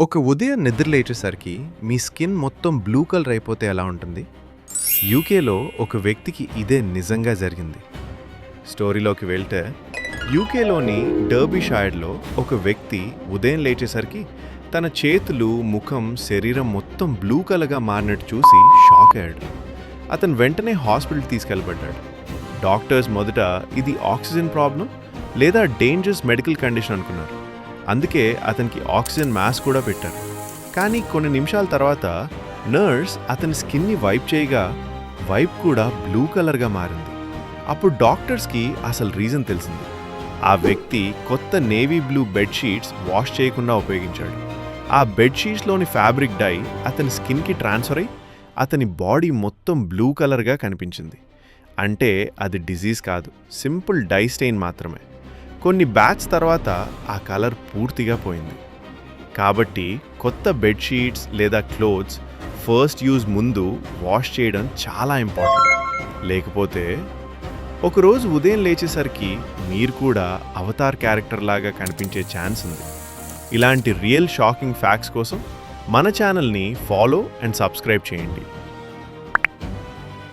ఒక ఉదయం నిద్ర లేచేసరికి మీ స్కిన్ మొత్తం బ్లూ కలర్ అయిపోతే ఎలా ఉంటుంది? యూకేలో ఒక వ్యక్తికి ఇదే నిజంగా జరిగింది. స్టోరీలోకి వెళ్తే యూకేలోని డర్బీషైర్లో ఒక వ్యక్తి ఉదయం లేచేసరికి తన చేతులు, ముఖం, శరీరం మొత్తం బ్లూ కలర్గా మారినట్టు చూసి షాక్ అయ్యాడు. అతను వెంటనే హాస్పిటల్ తీసుకెళ్ళబడ్డాడు. డాక్టర్స్ మొదట ఇది ఆక్సిజన్ ప్రాబ్లం లేదా డేంజరస్ మెడికల్ కండిషన్ అనుకున్నారు. అందుకే అతనికి ఆక్సిజన్ మాస్క్ కూడా పెట్టారు. కానీ కొన్ని నిమిషాల తర్వాత నర్స్ అతని స్కిన్ని వైప్ చేయగా వైప్ కూడా బ్లూ కలర్గా మారింది. అప్పుడు డాక్టర్స్కి అసలు రీజన్ తెలిసింది. ఆ వ్యక్తి కొత్త నేవీ బ్లూ బెడ్షీట్స్ వాష్ చేయకుండా ఉపయోగించాడు. ఆ బెడ్షీట్స్లోని ఫ్యాబ్రిక్ డై అతని స్కిన్కి ట్రాన్స్ఫర్ అయి అతని బాడీ మొత్తం బ్లూ కలర్గా కనిపించింది. అంటే అది డిజీజ్ కాదు, సింపుల్ డై స్టెయిన్ మాత్రమే. కొన్ని బ్యాచ్ తర్వాత ఆ కలర్ పూర్తిగా పోయింది. కాబట్టి కొత్త బెడ్షీట్స్ లేదా క్లోత్స్ ఫస్ట్ యూజ్ ముందు వాష్ చేయడం చాలా ఇంపార్టెంట్. లేకపోతే ఒకరోజు ఉదయం లేచేసరికి మీరు కూడా అవతార్ క్యారెక్టర్ లాగా కనిపించే ఛాన్స్ ఉంది. ఇలాంటి రియల్ షాకింగ్ ఫ్యాక్ట్స్ కోసం మన ఛానల్ని ఫాలో అండ్ సబ్స్క్రైబ్ చేయండి.